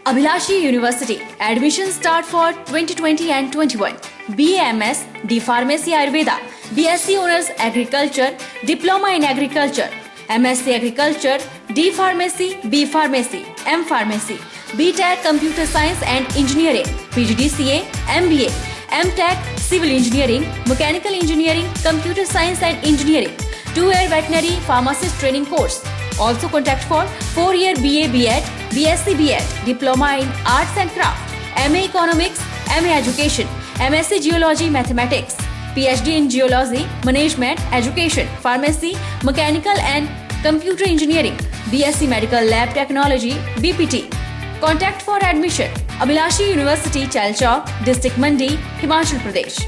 Abhilashi University. Admission start for 2020 and 21. BAMS, D Pharmacy Ayurveda, BSc Honors Agriculture, Diploma in Agriculture, MSc Agriculture, D Pharmacy, B Pharmacy, M Pharmacy, BTech Computer Science and Engineering, PGDCA, MBA, MTech Civil Engineering, Mechanical Engineering, Computer Science and Engineering, 2-year Veterinary Pharmacist Training Course. Also contact for 4-year BA BEd, BSc BEd, Diploma in Arts and Craft, MA Economics, MA Education, MSc Geology Mathematics, PhD in Geology, Management, Education, Pharmacy, Mechanical and Computer Engineering, BSc Medical Lab Technology, BPT. Contact for admission. Abhilashi University, Chalchawk, District Mandi, Himachal Pradesh.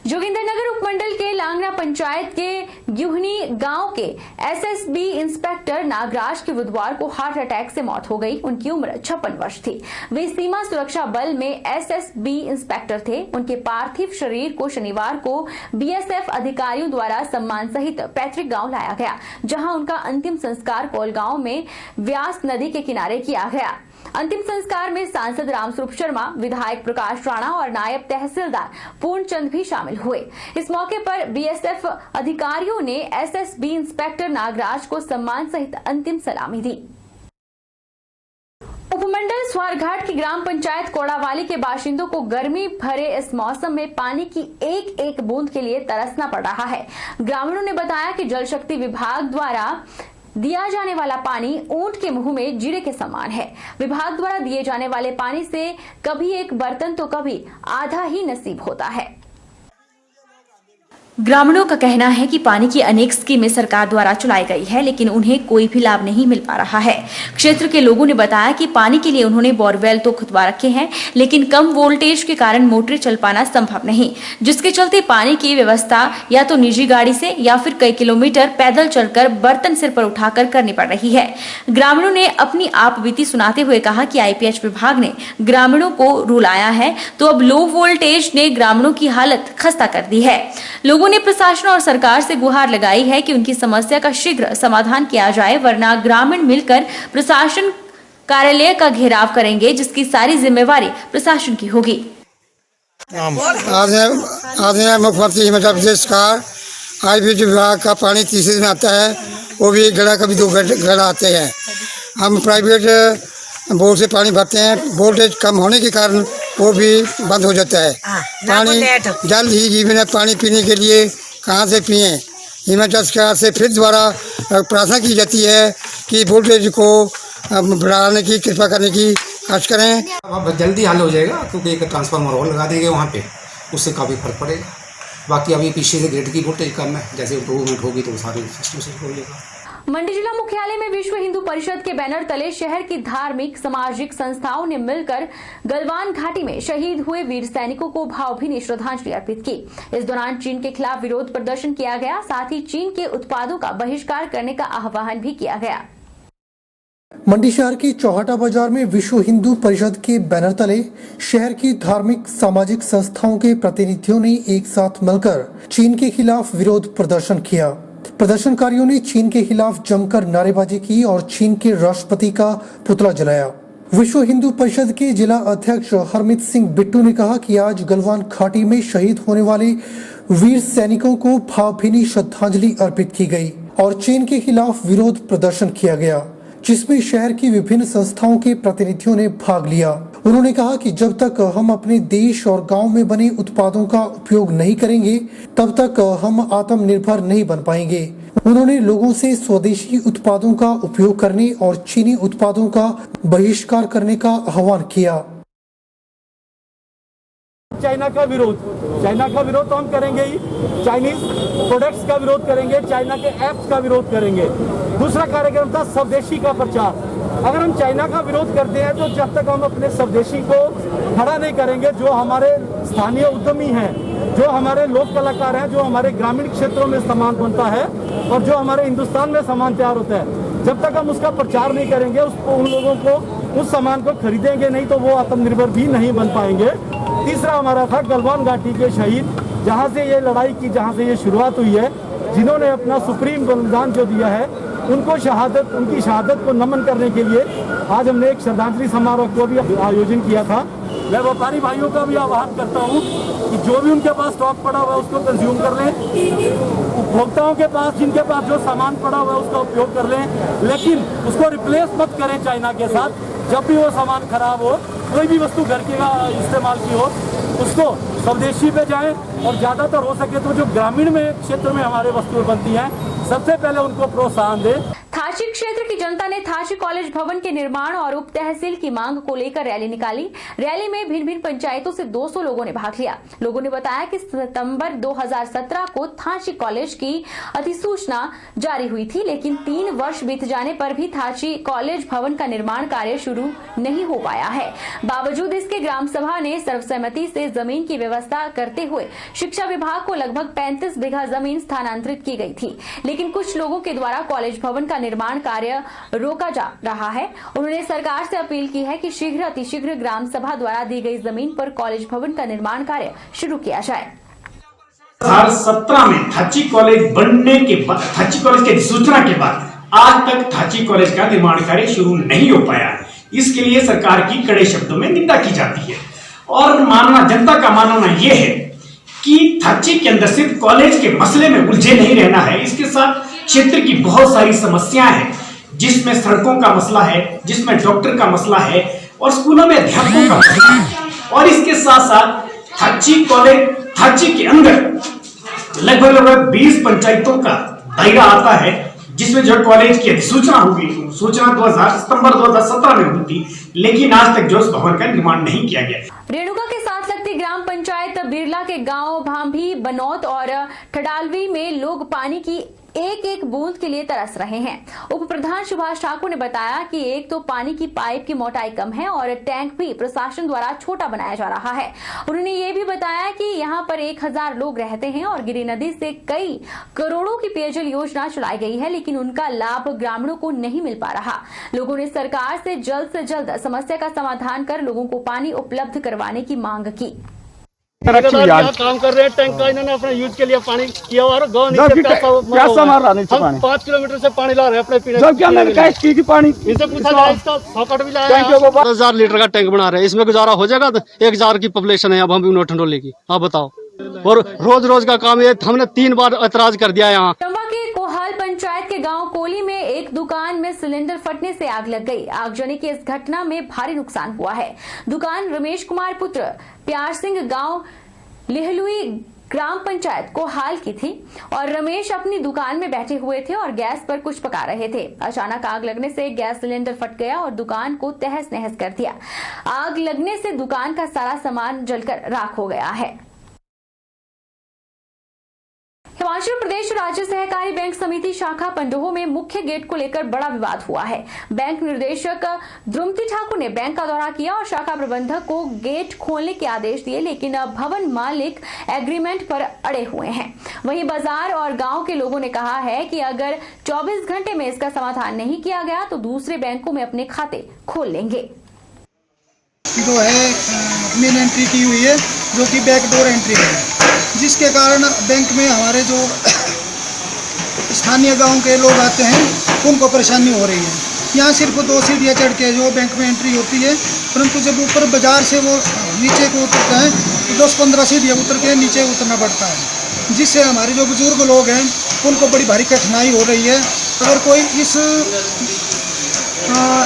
Jogindernagar उपमंडल के लांगरा पंचायत के ग्यूहनी गांव के SSB inspector Nagraj की बुधवार को heart attack से मौत हो गई। उनकी उम्र 56 वर्ष थी। वे सीमा सुरक्षा बल में एसएसबी इंस्पेक्टर थे। उनके पार्थिव शरीर को शनिवार को बीएसएफ अधिकारियों द्वारा सम्मान सहित पैतृक गांव लाया गया, जहां उनका अंतिम संस्कार कोलगांव में व्यास नदी के किनारे किया गया। अंतिम संस्कार में सांसद रामस्वरूप शर्मा, विधायक प्रकाश राणा और नायब तहसीलदार पूर्णचंद भी शामिल हुए। इस मौके पर बीएसएफ अधिकारियों ने एसएसबी इंस्पेक्टर नागराज को सम्मान सहित अंतिम सलामी दी। उपमंडल स्वारघाट की ग्राम पंचायत कोड़ावाली के बाशिंदों को गर्मी भरे इस मौसम में पानी की एक एक बूंद के लिए तरसना पड़ रहा है। ग्रामीणों ने बताया कि जल शक्ति विभाग द्वारा दिया जाने वाला पानी ऊंट के मुंह में जीरे के समान है। विभाग द्वारा दिए जाने वाले पानी से कभी एक बर्तन तो कभी आधा ही नसीब होता है। ग्रामीणों का कहना है कि पानी की अनेक स्कीमें सरकार द्वारा चलाई गई है, लेकिन उन्हें कोई भी लाभ नहीं मिल पा रहा है। क्षेत्र के लोगों ने बताया कि पानी के लिए उन्होंने बोरवेल तो खुदवा रखे हैं, लेकिन कम वोल्टेज के कारण मोटरें चल पाना संभव नहीं, जिसके चलते पानी की व्यवस्था या तो निजी गाड़ी से या फिर कई किलोमीटर पैदल चलकर बर्तन सिर पर उठाकर करनी पड़ रही है। ग्रामीणों ने अपनी आप बीती सुनाते हुए कहा कि आईपीएच विभाग ने ग्रामीणों को रुलाया है, तो अब लो वोल्टेज ने ग्रामीणों की हालत खस्ता कर दी है। लोगों ने प्रशासन और सरकार से गुहार लगाई है कि उनकी समस्या का शीघ्र समाधान किया जाए, वरना ग्रामीण मिलकर प्रशासन कार्यालय का घेराव करेंगे, जिसकी सारी जिम्मेवारी प्रशासन की होगी। आज मुख्यमंत्री हिमाचल प्रदेश का आईपीएच विभाग का पानी तीसरे दिन आता है, वो भी एक घड़ा कभी 2 घड़ा आते हैं। हम प्राइवेट बोर से पानी भरते हैं, वोल्टेज कम होने के कारण वो भी बंद हो जाता है। पानी जल्द ही जीवन है, पानी पीने के लिए कहाँ से पिए। हिमाचल सरकार से फिर दोबारा प्रार्थना की जाती है कि वोल्टेज को बढ़ाने की कृपा करने की कोशिश करें। अब जल्दी हल हो जाएगा, क्योंकि एक ट्रांसफार्मर और लगा देंगे वहाँ पे, उससे काफ़ी फर्क पड़ेगा। बाकी अभी पीछे से ग्रिड की वोल्टेज कम है, जैसे इम्प्रूवमेंट होगी तो सारी सिस्टम से हो जाएगा। मंडी जिला मुख्यालय में विश्व हिंदू परिषद के बैनर तले शहर की धार्मिक सामाजिक संस्थाओं ने मिलकर गलवान घाटी में शहीद हुए वीर सैनिकों को भावभीनी श्रद्धांजलि अर्पित की। इस दौरान चीन के खिलाफ विरोध प्रदर्शन किया गया, साथ ही चीन के उत्पादों का बहिष्कार करने का आह्वान भी किया गया। मंडी शहर के चौहाटा बाजार में विश्व हिंदू परिषद के बैनर तले शहर की धार्मिक सामाजिक संस्थाओं के प्रतिनिधियों ने एक साथ मिलकर चीन के खिलाफ विरोध प्रदर्शन किया। प्रदर्शनकारियों ने चीन के खिलाफ जमकर नारेबाजी की और चीन के राष्ट्रपति का पुतला जलाया। विश्व हिंदू परिषद के जिला अध्यक्ष हरमीत सिंह बिट्टू ने कहा कि आज गलवान घाटी में शहीद होने वाले वीर सैनिकों को भावभीनी श्रद्धांजलि अर्पित की गई और चीन के खिलाफ विरोध प्रदर्शन किया गया, जिसमें शहर की विभिन्न संस्थाओं के प्रतिनिधियों ने भाग लिया। उन्होंने कहा कि जब तक हम अपने देश और गांव में बने उत्पादों का उपयोग नहीं करेंगे, तब तक हम आत्मनिर्भर नहीं बन पाएंगे। उन्होंने लोगों से स्वदेशी उत्पादों का उपयोग करने और चीनी उत्पादों का बहिष्कार करने का आह्वान किया। चाइना का विरोध तो हम करेंगे ही, चाइनीज प्रोडक्ट्स का विरोध करेंगे, चाइना के ऐप्स का विरोध करेंगे। दूसरा कार्यक्रम था स्वदेशी का प्रचार। अगर हम चाइना का विरोध करते हैं तो जब तक हम अपने स्वदेशी को खड़ा नहीं करेंगे, जो हमारे स्थानीय उद्यमी हैं, जो हमारे लोक कलाकार हैं, जो हमारे ग्रामीण क्षेत्रों में सामान बनता है और जो हमारे हिंदुस्तान में सामान तैयार होता है, जब तक हम उसका प्रचार नहीं करेंगे, उसको उन लोगों को उस सामान को खरीदेंगे नहीं तो वो आत्मनिर्भर भी नहीं बन पाएंगे। तीसरा हमारा था गलवान घाटी के शहीद, जहाँ से ये लड़ाई की, जहाँ से ये शुरुआत हुई है, जिन्होंने अपना सुप्रीम बलिदान जो दिया है, उनकी शहादत को नमन करने के लिए आज हमने एक श्रद्धांजलि समारोह को भी आयोजन किया था। मैं व्यापारी भाइयों का भी आह्वान करता हूँ कि जो भी उनके पास स्टॉक पड़ा हुआ है उसको कंज्यूम कर लें। उपभोक्ताओं के पास, जिनके पास जो सामान पड़ा हुआ है उसका उपयोग कर लें, लेकिन उसको रिप्लेस मत करें चाइना के साथ। जब भी वो सामान खराब हो, कोई भी वस्तु घर की इस्तेमाल की हो, उसको स्वदेशी पे जाएं और ज़्यादातर हो सके तो जो ग्रामीण में क्षेत्र में हमारे वस्तुएं बनती हैं, सबसे पहले उनको प्रोत्साहन दें। थाची क्षेत्र की जनता ने थाची कॉलेज भवन के निर्माण और उप तहसील की मांग को लेकर रैली निकाली। रैली में भिन्न भिन्न पंचायतों से 200 लोगों ने भाग लिया। लोगों ने बताया कि सितंबर 2017 को थाची कॉलेज की अधिसूचना जारी हुई थी, लेकिन 3 वर्ष बीत जाने पर भी थाची कॉलेज भवन का निर्माण कार्य शुरू नहीं हो पाया है। बावजूद इसके ग्राम सभा ने सर्वसम्मति से जमीन की व्यवस्था करते हुए शिक्षा विभाग को लगभग 35 बीघा जमीन स्थानांतरित की गई थी, लेकिन कुछ लोगों के द्वारा कॉलेज भवन का निर्माण कार्य रोका जा रहा है। उन्होंने सरकार से अपील की है कि शीघ्र अतिशीघ्र ग्राम सभा द्वारा दी गई जमीन पर कॉलेज भवन का निर्माण कार्य शुरू किया जाए। 2017 में थाची कॉलेज बनने के बाद, थाची कॉलेज की अधिसूचना के बाद आज तक थाची कॉलेज का निर्माण कार्य शुरू नहीं हो पाया। इसके लिए सरकार की कड़े शब्दों में निंदा की जाती है और जनता का मानना यह है कि थाची के अंदर सिर्फ कॉलेज के मसले में उलझे नहीं रहना है। इसके साथ क्षेत्र की बहुत सारी समस्याएं हैं, जिसमें सड़कों का मसला है, जिसमें डॉक्टर का मसला है और स्कूलों में अध्यापकों का मसला है। और इसके साथ साथ थाची के अंदर लगभग 20 पंचायतों का दायरा आता है, जिसमें जो कॉलेज की अधिसूचना होगी, सूचना सितंबर 2017 में हुई थी, लेकिन आज तक जो उस भवन का निर्माण नहीं किया गया। रेणुका के साथ लगती ग्राम पंचायत बिरला के गांव भांभी, बनौत और ठडालवी में लोग पानी की एक एक बूंद के लिए तरस रहे हैं। उप प्रधान सुभाष ठाकुर ने बताया कि एक तो पानी की पाइप की मोटाई कम है और टैंक भी प्रशासन द्वारा छोटा बनाया जा रहा है। उन्होंने ये भी बताया कि यहाँ पर 1000 लोग रहते हैं और गिरी नदी से कई करोड़ों की पेयजल योजना चलाई गई है, लेकिन उनका लाभ ग्रामीणों को नहीं मिल पा रहा। लोगों ने सरकार से जल्द समस्या का समाधान कर लोगों को पानी उपलब्ध करवाने की मांग की। काम कर रहे हैं, टैंक का इन्होंने अपने यूज के लिए पानी किया और गाँव नीचे प्यासा मार रहा नीचे पानी। 5 किलोमीटर से पानी ला रहे हैं अपने पीने जब क्या मैंने कहा की पानी इनसे पूछा जाए, इसका 100 कट भी लाया। 1000 लीटर का टैंक बना रहे हैं, इसमें गुजारा हो जाएगा? 1000 की पॉपुलेशन है अब हम भी ठंडोले की, आप बताओ। और रोज का काम है, हमने 3 बार ऐतराज कर दिया। यहाँ चंबा के कोहाल पंचायत के गांव कोली में एक दुकान में सिलेंडर फटने से आग लग गई। आगजनी की इस घटना में भारी नुकसान हुआ है। दुकान रमेश कुमार पुत्र प्यार सिंह गांव लेहलुई ग्राम पंचायत कोहाल की थी और रमेश अपनी दुकान में बैठे हुए थे और गैस पर कुछ पका रहे थे। अचानक आग लगने से गैस सिलेंडर फट गया और दुकान को तहस नहस कर दिया। आग लगने से दुकान का सारा सामान जलकर राख हो गया है। हिमाचल प्रदेश राज्य सहकारी बैंक समिति शाखा पंडोह में मुख्य गेट को लेकर बड़ा विवाद हुआ है। बैंक निदेशक द्रुमती ठाकुर ने बैंक का दौरा किया और शाखा प्रबंधक को गेट खोलने के आदेश दिए, लेकिन भवन मालिक एग्रीमेंट पर अड़े हुए हैं। वहीं बाजार और गांव के लोगों ने कहा है कि अगर 24 घंटे में इसका समाधान नहीं किया गया तो दूसरे बैंकों में अपने खाते खोल लेंगे। जो है मेन एंट्री की हुई है, जो कि बैकडोर एंट्री है, जिसके कारण बैंक में हमारे जो स्थानीय गांव के लोग आते हैं उनको परेशानी हो रही है। यहाँ सिर्फ 2 सीढ़ियाँ चढ़ के जो बैंक में एंट्री होती है, परंतु जब ऊपर बाजार से वो नीचे को उतरता है तो 10-15 सीढ़ियाँ उतर के नीचे उतरना पड़ता है, जिससे हमारे जो बुजुर्ग लोग हैं उनको बड़ी भारी कठिनाई हो रही है। अगर कोई इस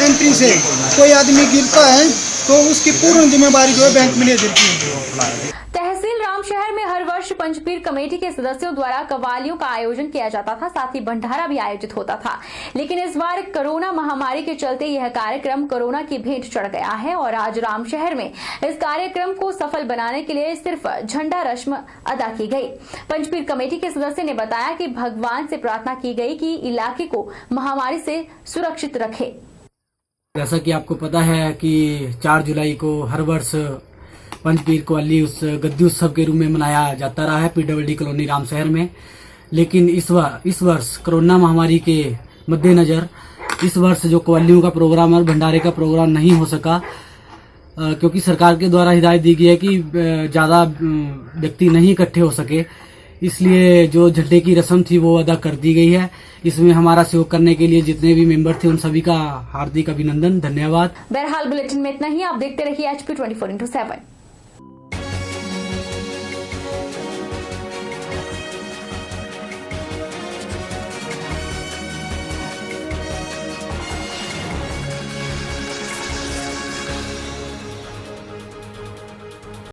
एंट्री से कोई आदमी गिरता है तो उसकी पूर्ण जिम्मेदारी जो है बैंक मैनेजर की है। तहसील रामशहर में हर वर्ष पंचपीर कमेटी के सदस्यों द्वारा कव्वालियों का आयोजन किया जाता था, साथ ही भंडारा भी आयोजित होता था। लेकिन इस बार कोरोना महामारी के चलते यह कार्यक्रम कोरोना की भेंट चढ़ गया है और आज रामशहर में इस कार्यक्रम को सफल बनाने के लिए सिर्फ झंडा रस्म अदा की गई। पंचपीर कमेटी के सदस्य ने बताया कि भगवान से प्रार्थना की गई कि इलाके को महामारी से सुरक्षित रखे। जैसा कि आपको पता है कि 4 जुलाई को हर वर्ष पंचपीर कव्वाली उस गद्दी उत्सव के रूप में मनाया जाता रहा है पीडब्ल्यूडी कॉलोनी रामशहर में। लेकिन इस वर्ष कोरोना महामारी के मद्देनजर इस वर्ष जो कव्वालियों का प्रोग्राम और भंडारे का प्रोग्राम नहीं हो सका, क्योंकि सरकार के द्वारा हिदायत दी गई है कि ज़्यादा व्यक्ति नहीं इकट्ठे हो सके, इसलिए जो झंडे की रस्म थी वो अदा कर दी गई है। इसमें हमारा सहयोग करने के लिए जितने भी मेंबर थे उन सभी का हार्दिक अभिनंदन, धन्यवाद। बहरहाल बुलेटिन में इतना ही। आप देखते रहिए HP 24/7।